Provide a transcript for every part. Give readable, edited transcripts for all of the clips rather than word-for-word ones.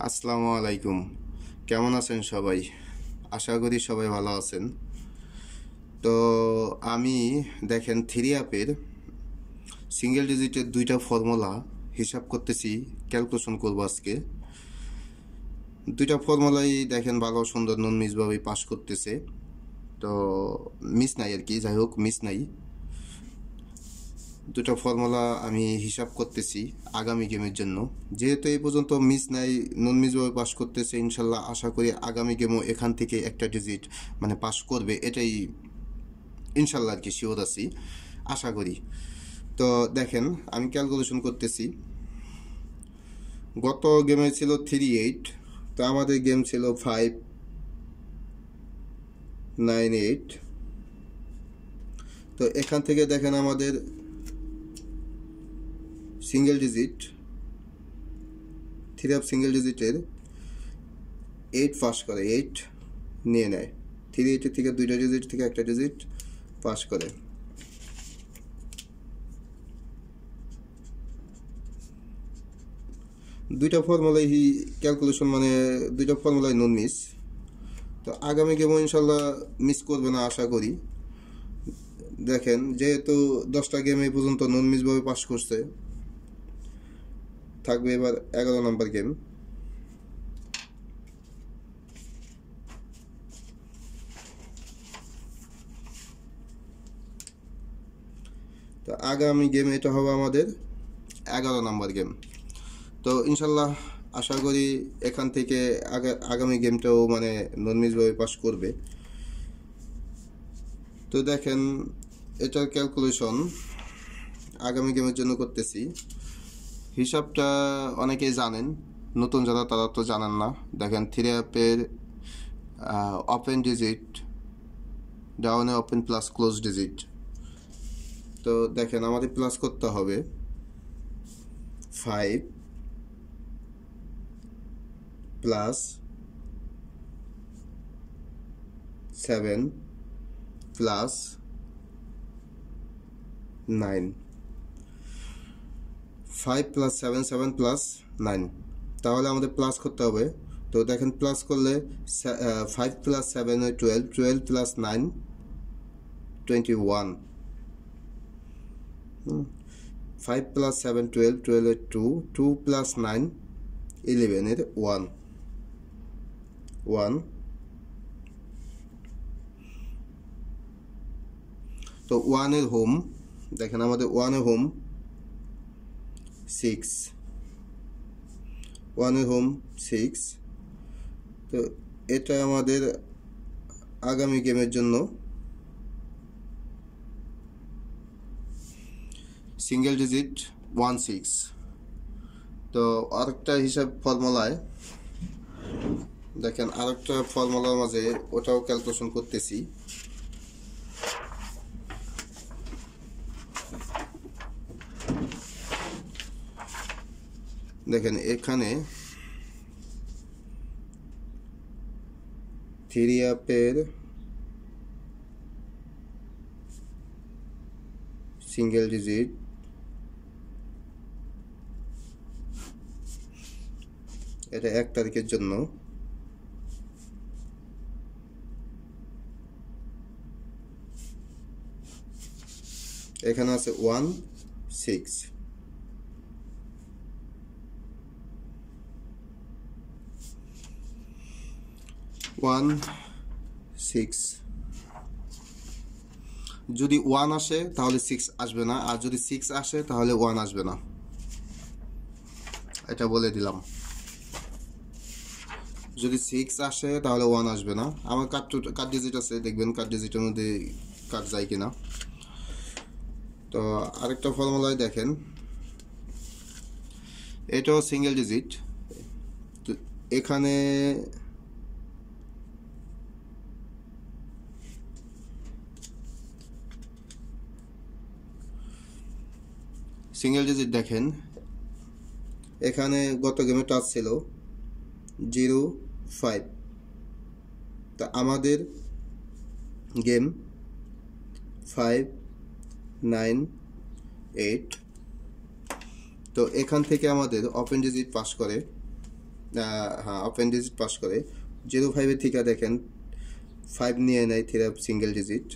আসসালামু আলাইকুম। কেমন আছেন সবাই? আশা করি সবাই ভালো আছেন। তো আমি দেখেন থ্রি অ্যাপের সিঙ্গেল ডিজিটের দুইটা ফর্মুলা হিসাব করতেছি, ক্যালকুলেশন করবো আজকে। দুইটা ফর্মুলাই দেখেন ভালো সুন্দর নুন মিসভাবেই পাস করতেছে। তো মিস নাই আর কি, যাই হোক মিস নাই। দুটো ফর্মুলা আমি হিসাব করতেছি আগামী গেমের জন্য। যেহেতু এই পর্যন্ত মিস নাই, নন মিসভাবে পাস করতেছে, ইনশাল্লাহ আশা করি আগামী গেমও এখান থেকে একটা ডিজিট মানে পাস করবে, এটাই ইনশাল্লাহ আর কি শিওর আছি, আশা করি। তো দেখেন আমি ক্যালকুলেশন করতেছি। গত গেমে ছিল 3-8, তো আমাদের গেম ছিল 5-9-8। তো এখান থেকে দেখেন আমাদের single digit, three of single ডিজিটের 8 পাস করে, 8 নিয়ে নেয়। 3-8 থেকে দুইটা ডিজিট থেকে একটা ডিজিট পাস করে। দুইটা ফর্মুলাই ক্যালকুলেশন, মানে দুইটা ফর্মুলাই নন মিস। তো আগামী গেমও ইনশাল্লাহ মিস করবে না আশা করি। দেখেন যেহেতু 10টা গেম এই পর্যন্ত নন মিসভাবে পাস করছে, থাকবে এবার 11 নম্বর গেম। তো আগামী গেম এটা হবে আমাদের 11 নম্বর গেম। তো ইনশাল্লাহ আশা করি এখান থেকে আগামী গেমটাও মানে নন মিসভাবে পাস করবে। তো দেখেন এটার ক্যালকুলেশন আগামী গেমের জন্য করতেছি। হিসাবটা অনেকেই জানেন, নতুন যারা তারা তো জানেন না। দেখেন থ্রি অ্যাপের ওপেন ডিজিট, ডাউনে ওপেন প্লাস ক্লোজ ডিজিট। তো দেখেন আমাদের প্লাস করতে হবে 5 প্লাস 7 প্লাস 9, 5 প্লাস 7, 7 প্লাস 9, তাহলে আমাদের প্লাস করতে হবে। তো দেখেন প্লাস করলে 5 প্লাস 7 12, 12 প্লাস 9 21, 5 প্লাস 7 12, 12 এর 2, 2 প্লাস 9 11 এর 1, 1। তো 1 এর হোম, দেখেন আমাদের 1 এর হোম 6, 1 এর হোম 6। তো এটা আমাদের আগামী গেমের জন্য সিঙ্গেল ডিজিট 16। তো আরেকটা হিসাব ফর্মুলায় দেখেন, আরেকটা ফর্মুলার মাঝে ওটাও ক্যালকুলেশন করতেছি। দেখেন এখানে থ্রি অ্যাপের সিঙ্গেল ডিজিট, এটা 1 তারিখের জন্য। এখানে আছে 1 6, যদি 1 আসে তাহলে 6 আসবে না, আর যদি 6 আসে তাহলে 1 আসবে না, এটা বলে দিলাম। যদি 6 আসে তাহলে 1 আসবে না। আমার কার্ড ডিজিট আছে, দেখবেন কার্ড ডিজিটের মধ্যে কার্ড যায় কিনা। তো আরেকটা ফর্মুলায় দেখেন, এটাও সিঙ্গেল ডিজিট। তো এখানে সিঙ্গেল ডিজিট দেখেন, এখানে গত গেমে টাচ ছিল 0 5। তা আমাদের গেম 5-9-8। তো এখান থেকে আমাদের ওপেন ডিজিট পাস করে হ্যাঁ ওপেন ডিজিট পাস করে। 05-এর থেকে দেখেন 5 নিয়ে নেয় থিরা সিঙ্গেল ডিজিট।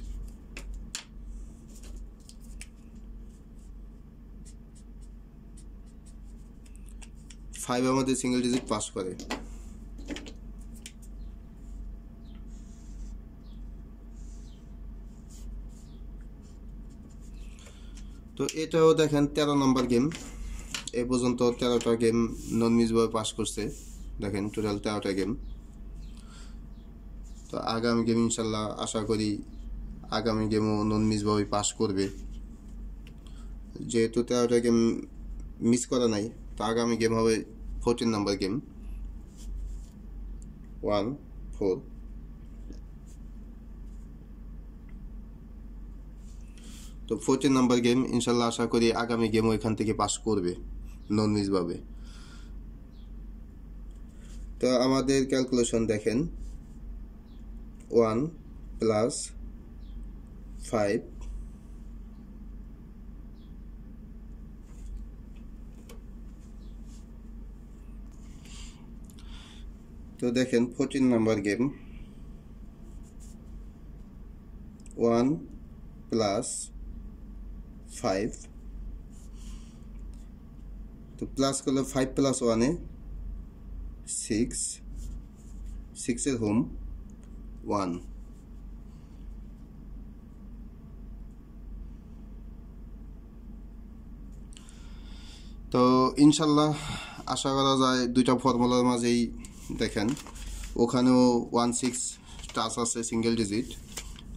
ফাইভ আমাদের সিঙ্গেল ডিজিট পাস করে। তো এটাও দেখেন 13 নম্বর গেম। এ পর্যন্ত 13টা গেম নন মিসভাবে পাস করছে। দেখেন টোটাল 13টা গেম। তো আগামী গেম ইনশাল্লাহ আশা করি আগামী গেমও নন মিসভাবে পাস করবে। যেহেতু 13টা গেম মিস করা নাই, তো আগামী গেম হবে 14 নম্বর গেম 1-4। তো 14 নম্বর গেম ইনশাল্লাহ আশা করি আগামী গেমও এখান থেকে পাস করবে নন মিসভাবে। তো আমাদের ক্যালকুলেশন দেখেন 1 + 5 তো দেখেন 14 নম্বর গেম 1 + 5। তো প্লাস করলে 5 + 1 এ 6, 6 এর হোম 1। তো ইনশাল্লাহ আশা করা যায় দুইটা ফর্মুলার মাঝেই দেখেন ওখানেও 1-6 টাচ আছে সিঙ্গেল ডিজিট,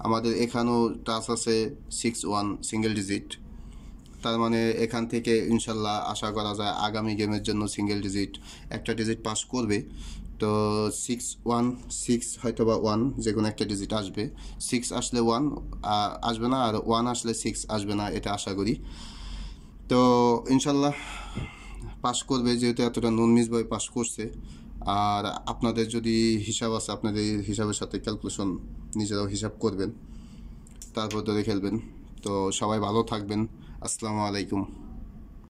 আমাদের এখানেও টাচ আছে 6-1 সিঙ্গেল ডিজিট। তার মানে এখান থেকে ইনশাল্লাহ আশা করা যায় আগামী গেমের জন্য সিঙ্গেল ডিজিট একটা ডিজিট পাস করবে। তো 6-1, 6 হয়তো বা 1 যে কোনো একটা ডিজিট আসবে। 6 আসলে 1 আসবে না, আর 1 আসলে 6 আসবে না, এটা আশা করি। তো ইনশাল্লাহ পাস করবে, যেহেতু এতটা নন মিসভাবে পাস করছে। আর আপনাদের যদি হিসাব আছে আপনাদের হিসাবের সাথে ক্যালকুলেশন নিজেরাও হিসাব করবেন, তারপর ধরে খেলবেন। তো সবাই ভালো থাকবেন। আসসালামু আলাইকুম।